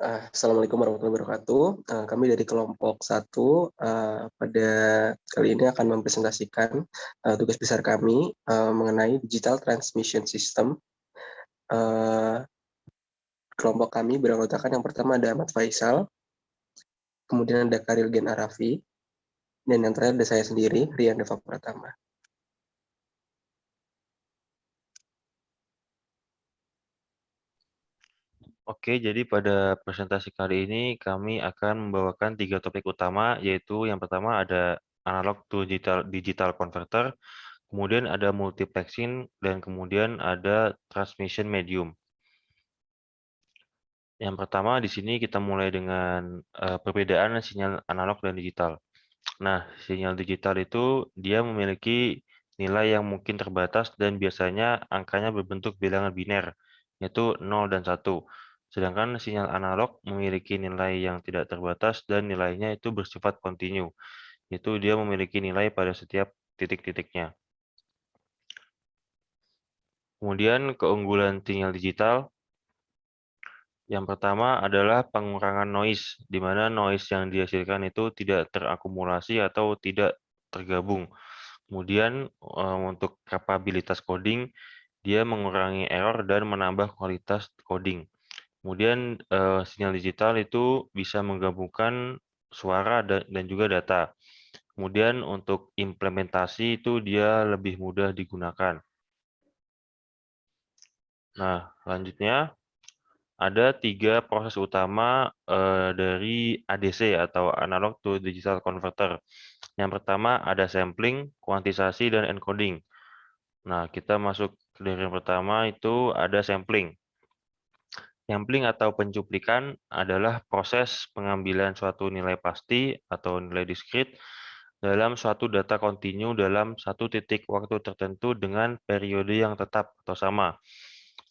Assalamualaikum warahmatullahi wabarakatuh. Kami dari kelompok 1 pada kali ini akan mempresentasikan tugas besar kami mengenai Digital Transmission System. Kelompok kami beranggotakan yang pertama ada Ahmad Faisal, kemudian ada Karil Gen Arafi, dan yang terakhir ada saya sendiri, Rian Deva Pratama. Oke, jadi pada presentasi kali ini kami akan membawakan 3 topik utama, yaitu yang pertama ada analog to digital converter, kemudian ada multiplexing, dan kemudian ada transmission medium. Yang pertama di sini kita mulai dengan perbedaan sinyal analog dan digital. Nah, sinyal digital itu dia memiliki nilai yang mungkin terbatas dan biasanya angkanya berbentuk bilangan biner, yaitu 0 dan 1. Sedangkan sinyal analog memiliki nilai yang tidak terbatas dan nilainya itu bersifat kontinu, yaitu dia memiliki nilai pada setiap titik-titiknya. Kemudian keunggulan sinyal digital, yang pertama adalah pengurangan noise, di mana noise yang dihasilkan itu tidak terakumulasi atau tidak tergabung. Kemudian untuk kapabilitas coding, dia mengurangi error dan menambah kualitas coding. Kemudian sinyal digital itu bisa menggabungkan suara dan juga data. Kemudian untuk implementasi itu dia lebih mudah digunakan. Nah, selanjutnya ada 3 proses utama dari ADC atau Analog to Digital Converter. Yang pertama ada sampling, kuantisasi, dan encoding. Nah, kita masuk dari yang pertama itu ada sampling. Sampling atau pencuplikan adalah proses pengambilan suatu nilai pasti atau nilai diskrit dalam suatu data kontinu dalam satu titik waktu tertentu dengan periode yang tetap atau sama.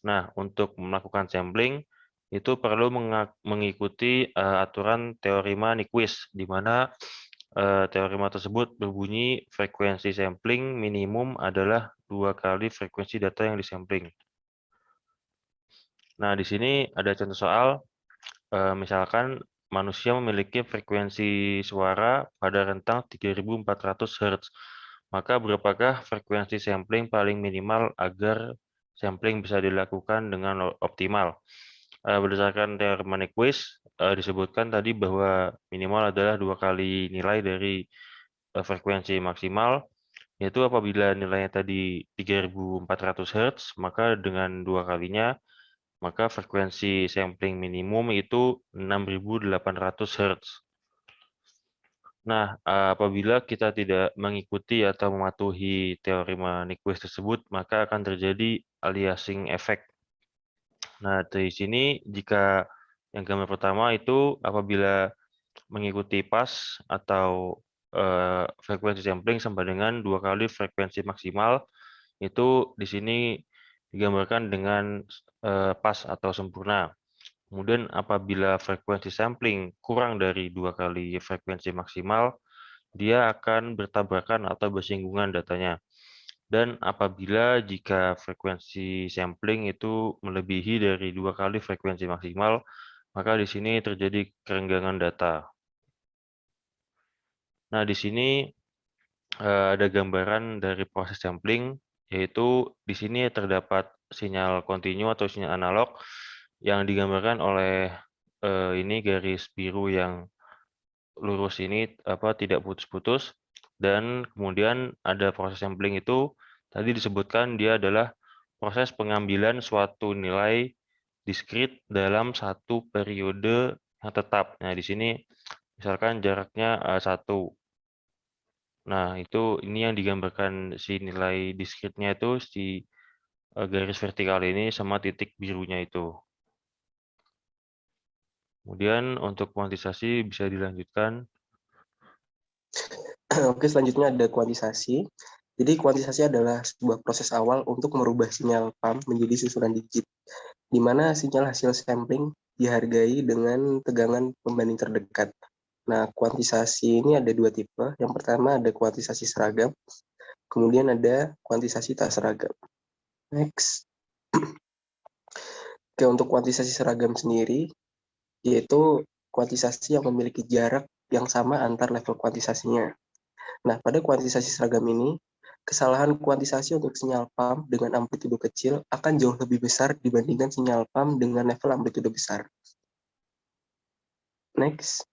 Nah, untuk melakukan sampling itu perlu mengikuti aturan teorema Nyquist, di mana teorema tersebut berbunyi frekuensi sampling minimum adalah 2 kali frekuensi data yang disampling. Nah, di sini ada contoh soal, misalkan manusia memiliki frekuensi suara pada rentang 3.400 Hz. Maka berapakah frekuensi sampling paling minimal agar sampling bisa dilakukan dengan optimal? Berdasarkan teorema Nyquist, disebutkan tadi bahwa minimal adalah 2 kali nilai dari frekuensi maksimal, yaitu apabila nilainya tadi 3.400 Hz, maka dengan 2 kalinya, maka frekuensi sampling minimum itu 6.800 Hz. Nah, apabila kita tidak mengikuti atau mematuhi teorema Nyquist tersebut, maka akan terjadi aliasing effect. Nah, dari sini jika yang gambar pertama itu apabila mengikuti pas atau frekuensi sampling sama dengan 2 kali frekuensi maksimal, itu di sini digambarkan dengan pas atau sempurna. Kemudian apabila frekuensi sampling kurang dari 2 kali frekuensi maksimal, dia akan bertabrakan atau bersinggungan datanya. Dan apabila jika frekuensi sampling itu melebihi dari 2 kali frekuensi maksimal, maka di sini terjadi kerenggangan data. Nah, di sini ada gambaran dari proses sampling, yaitu di sini terdapat sinyal kontinu atau sinyal analog yang digambarkan oleh ini garis biru yang lurus ini tidak putus-putus, dan kemudian ada proses sampling itu tadi disebutkan dia adalah proses pengambilan suatu nilai diskrit dalam satu periode yang tetap. Nah, di sini misalkan jaraknya 1. Nah, ini yang digambarkan si nilai diskritnya itu si garis vertikal ini sama titik birunya itu. Kemudian untuk kuantisasi bisa dilanjutkan. Oke, selanjutnya ada kuantisasi. Jadi kuantisasi adalah sebuah proses awal untuk merubah sinyal pump menjadi susunan digit, di mana sinyal hasil sampling dihargai dengan tegangan pembanding terdekat. Nah, kuantisasi ini ada 2 tipe. Yang pertama ada kuantisasi seragam, kemudian ada kuantisasi tak seragam. Next. Oke, untuk kuantisasi seragam sendiri, yaitu kuantisasi yang memiliki jarak yang sama antar level kuantisasinya. Nah, pada kuantisasi seragam ini, kesalahan kuantisasi untuk sinyal pump dengan amplitudo kecil akan jauh lebih besar dibandingkan sinyal pump dengan level amplitudo besar. Next.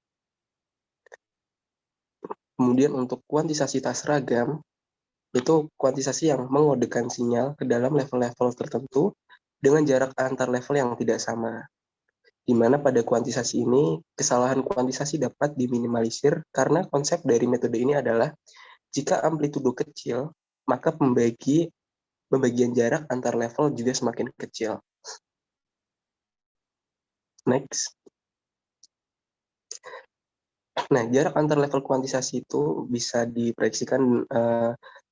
Kemudian untuk kuantisasi tak seragam, itu kuantisasi yang mengodekan sinyal ke dalam level-level tertentu dengan jarak antar level yang tidak sama. Di mana pada kuantisasi ini, kesalahan kuantisasi dapat diminimalisir karena konsep dari metode ini adalah jika amplitudo kecil, maka pembagian jarak antar level juga semakin kecil. Next. Nah, jarak antar level kuantisasi itu bisa diproyeksikan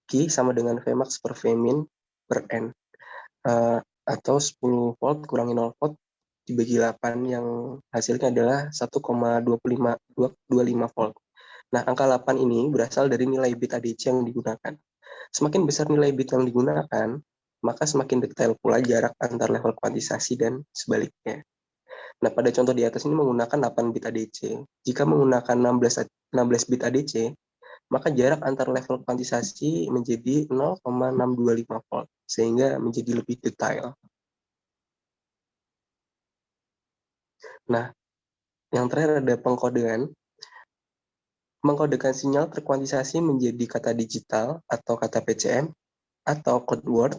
Q sama dengan Vmax per Vmin per N. Atau 10 volt kurangi 0 volt dibagi 8 yang hasilnya adalah 1,25 volt. Nah, angka 8 ini berasal dari nilai bit ADC yang digunakan. Semakin besar nilai bit yang digunakan, maka semakin detail pula jarak antar level kuantisasi dan sebaliknya. Nah, pada contoh di atas ini menggunakan 8 bit ADC. Jika menggunakan 16 bit ADC, maka jarak antar level kuantisasi menjadi 0,625 volt, sehingga menjadi lebih detail. Nah, yang terakhir ada pengkodean. Mengkodekan sinyal terkuantisasi menjadi kata digital atau kata PCM atau code word.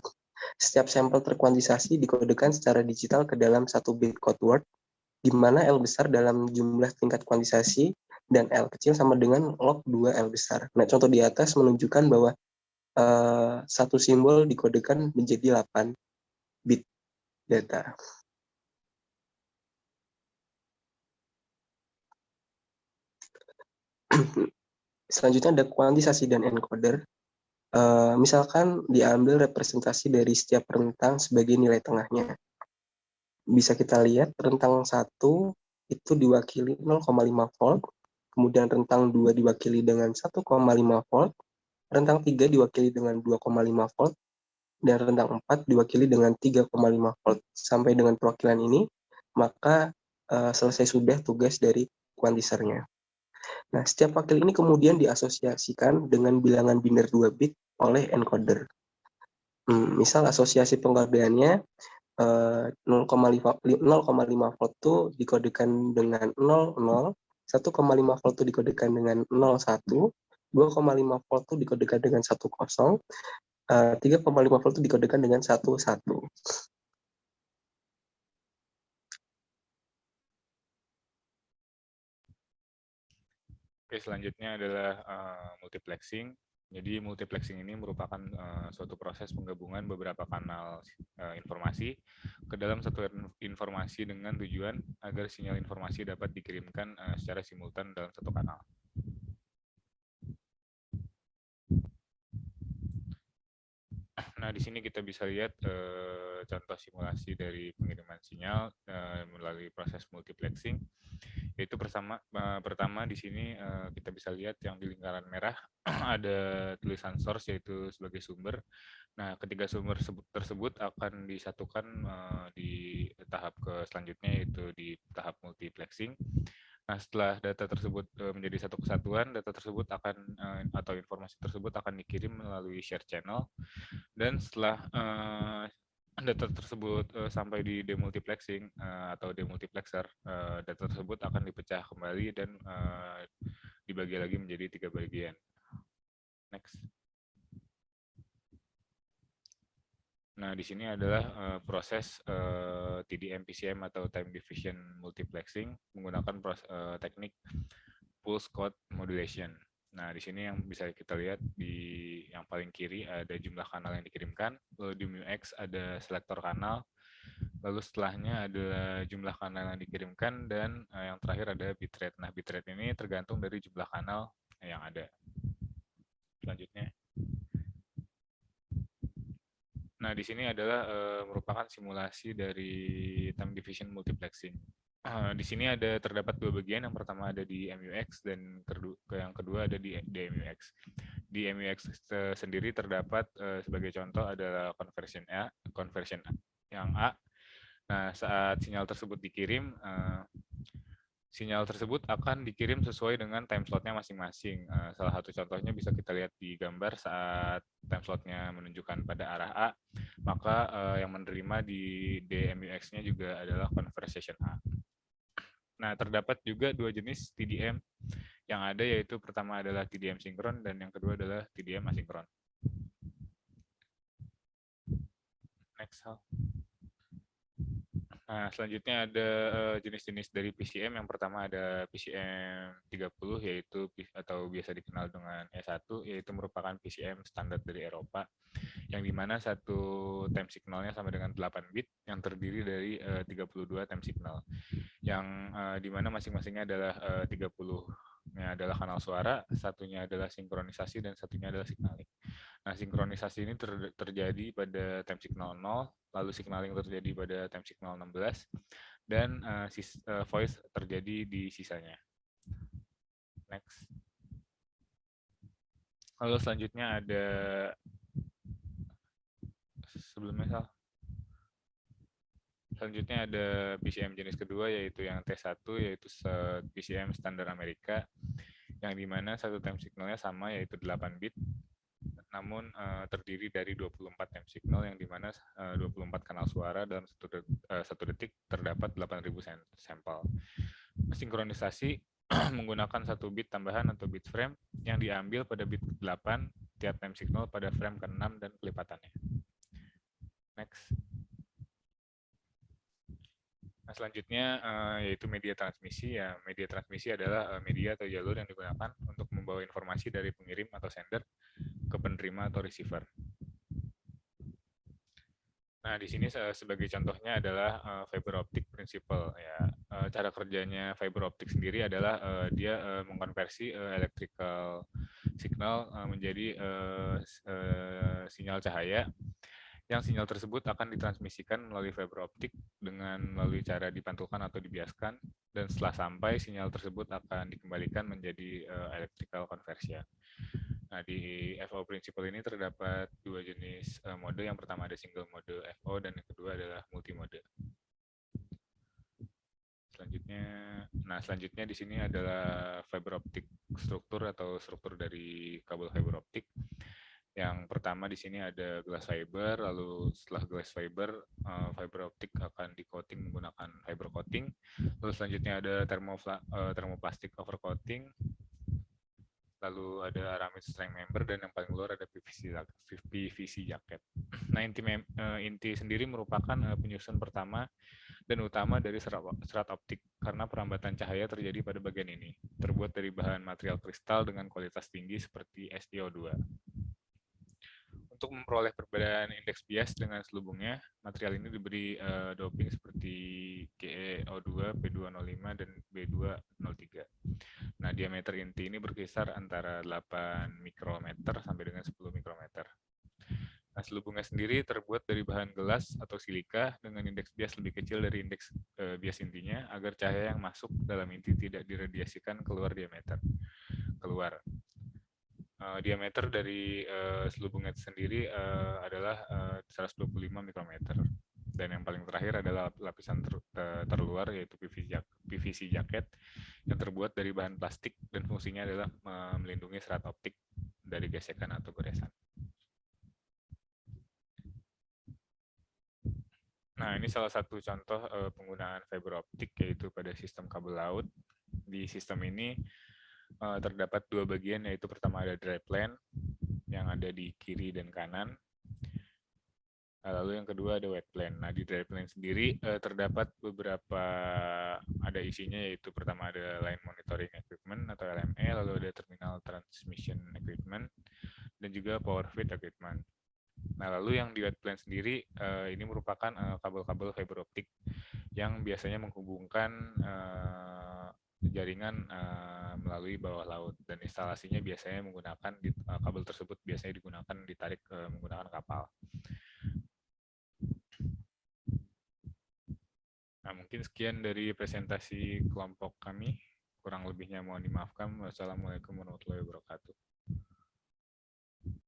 Setiap sampel terkuantisasi dikodekan secara digital ke dalam 1 bit code word, di mana L besar dalam jumlah tingkat kuantisasi dan L kecil sama dengan log 2 L besar. Nah, contoh di atas menunjukkan bahwa satu simbol dikodekan menjadi 8 bit data. Selanjutnya ada kuantisasi dan encoder. Misalkan diambil representasi dari setiap rentang sebagai nilai tengahnya. Bisa kita lihat rentang 1 itu diwakili 0,5 volt, kemudian rentang 2 diwakili dengan 1,5 volt, rentang 3 diwakili dengan 2,5 volt, dan rentang 4 diwakili dengan 3,5 volt. Sampai dengan perwakilan ini, maka selesai sudah tugas dari kuantisernya. Nah, setiap wakil ini kemudian diasosiasikan dengan bilangan biner 2 bit oleh encoder. Misal asosiasi pengkodeannya 0,5 volt itu dikodekan dengan 00, 1,5 volt itu dikodekan dengan 01, 2,5 volt itu dikodekan dengan 10, 3,5 volt itu dikodekan dengan 11. Oke, selanjutnya adalah multiplexing. Jadi multiplexing ini merupakan suatu proses penggabungan beberapa kanal informasi ke dalam satu informasi dengan tujuan agar sinyal informasi dapat dikirimkan secara simultan dalam satu kanal. Nah, di sini kita bisa lihat contoh simulasi dari pengiriman sinyal melalui proses multiplexing. Yaitu pertama di sini kita bisa lihat yang di lingkaran merah ada tulisan source yaitu sebagai sumber. Nah, ketiga sumber tersebut akan disatukan di tahap selanjutnya yaitu di tahap multiplexing. Nah, setelah data tersebut menjadi satu kesatuan, data tersebut akan atau informasi tersebut akan dikirim melalui share channel. Dan setelah data tersebut sampai di demultiplexing atau demultiplexer, data tersebut akan dipecah kembali dan dibagi lagi menjadi 3 bagian. Next. Nah, di sini adalah proses TDM PCM atau time division multiplexing menggunakan teknik pulse code modulation. Nah, di sini yang bisa kita lihat di yang paling kiri ada jumlah kanal yang dikirimkan, lalu di MUX ada selektor kanal, lalu setelahnya adalah jumlah kanal yang dikirimkan, dan yang terakhir ada bitrate. Nah, bitrate ini tergantung dari jumlah kanal yang ada. Selanjutnya. Nah, di sini adalah merupakan simulasi dari time division multiplexing. Di sini terdapat 2 bagian. Yang pertama ada di MUX dan yang kedua ada di DMUX. Di MUX sendiri terdapat sebagai contoh adalah conversion yang A. Nah, saat sinyal tersebut dikirim, sinyal tersebut akan dikirim sesuai dengan time slotnya masing-masing. Salah satu contohnya bisa kita lihat di gambar saat time slotnya menunjukkan pada arah A, maka yang menerima di DMUX-nya juga adalah conversation A. Nah, terdapat juga dua jenis TDM yang ada, yaitu pertama adalah TDM sinkron dan yang kedua adalah TDM asinkron. Next. Nah, selanjutnya ada jenis-jenis dari PCM. Yang pertama ada PCM 30, yaitu atau biasa dikenal dengan E1, yaitu merupakan PCM standar dari Eropa, yang dimana satu time signalnya sama dengan 8 bit, yang terdiri dari 32 time signal, yang dimana masing-masingnya adalah 30-nya adalah kanal suara, satunya adalah sinkronisasi, dan satunya adalah signaling. Nah, sinkronisasi ini terjadi pada time signal 0, lalu signaling terjadi pada time signal 16, dan voice terjadi di sisanya. Next. Lalu selanjutnya ada Selanjutnya ada PCM jenis kedua, yaitu yang T1, yaitu PCM standar Amerika, yang dimana satu time signalnya sama, yaitu 8 bit, namun terdiri dari 24 time signal, yang dimana 24 kanal suara dalam satu detik terdapat 8.000 sampel. Sinkronisasi menggunakan satu bit tambahan atau bit frame yang diambil pada bit 8 tiap time signal pada frame ke-6 dan kelipatannya. Next. Nah, selanjutnya yaitu media transmisi. Ya, media transmisi adalah media atau jalur yang digunakan untuk membawa informasi dari pengirim atau sender ke penerima atau receiver. Nah, di sini sebagai contohnya adalah fiber optic principle. Ya, cara kerjanya fiber optic sendiri adalah dia mengkonversi electrical signal menjadi sinyal cahaya, yang sinyal tersebut akan ditransmisikan melalui fiber optik dengan melalui cara dipantulkan atau dibiaskan, dan setelah sampai sinyal tersebut akan dikembalikan menjadi electrical conversion. Nah, di FO principle ini terdapat dua jenis mode. Yang pertama ada single mode FO dan yang kedua adalah multi mode. Selanjutnya di sini adalah fiber optic struktur atau struktur dari kabel fiber optik. Yang pertama di sini ada glass fiber, lalu setelah glass fiber, fiber optik akan di-coating menggunakan fiber coating. Lalu selanjutnya ada thermoplastic overcoating, lalu ada aramid strength member, dan yang paling luar ada PVC jacket. Nah, inti sendiri merupakan penyusun pertama dan utama dari serat optik, karena perambatan cahaya terjadi pada bagian ini. Terbuat dari bahan material kristal dengan kualitas tinggi seperti SiO2. Untuk memperoleh perbedaan indeks bias dengan selubungnya, material ini diberi doping seperti GeO2, P205, dan B203. Nah, diameter inti ini berkisar antara 8 mikrometer sampai dengan 10 mikrometer. Nah, selubungnya sendiri terbuat dari bahan gelas atau silika dengan indeks bias lebih kecil dari indeks bias intinya, agar cahaya yang masuk dalam inti tidak diradiasikan keluar diameter. Diameter dari selubungnya sendiri adalah 125 mikrometer. Dan yang paling terakhir adalah lapisan terluar, yaitu PVC jacket, yang terbuat dari bahan plastik dan fungsinya adalah melindungi serat optik dari gesekan atau goresan. Nah, ini salah satu contoh penggunaan fiber optik, yaitu pada sistem kabel laut. Di sistem ini terdapat dua bagian, yaitu pertama ada dry plane yang ada di kiri dan kanan. Lalu yang kedua ada wet plane. Nah, di dry plane sendiri terdapat beberapa ada isinya, yaitu pertama ada line monitoring equipment atau LME, lalu ada terminal transmission equipment, dan juga power feed equipment. Nah, lalu yang di wet plane sendiri ini merupakan kabel-kabel fiber optik yang biasanya menghubungkan jaringan melalui bawah laut, dan instalasinya biasanya menggunakan kabel tersebut biasanya digunakan ditarik menggunakan kapal. Nah, mungkin sekian dari presentasi kelompok kami. Kurang lebihnya mohon dimaafkan. Wassalamualaikum warahmatullahi wabarakatuh.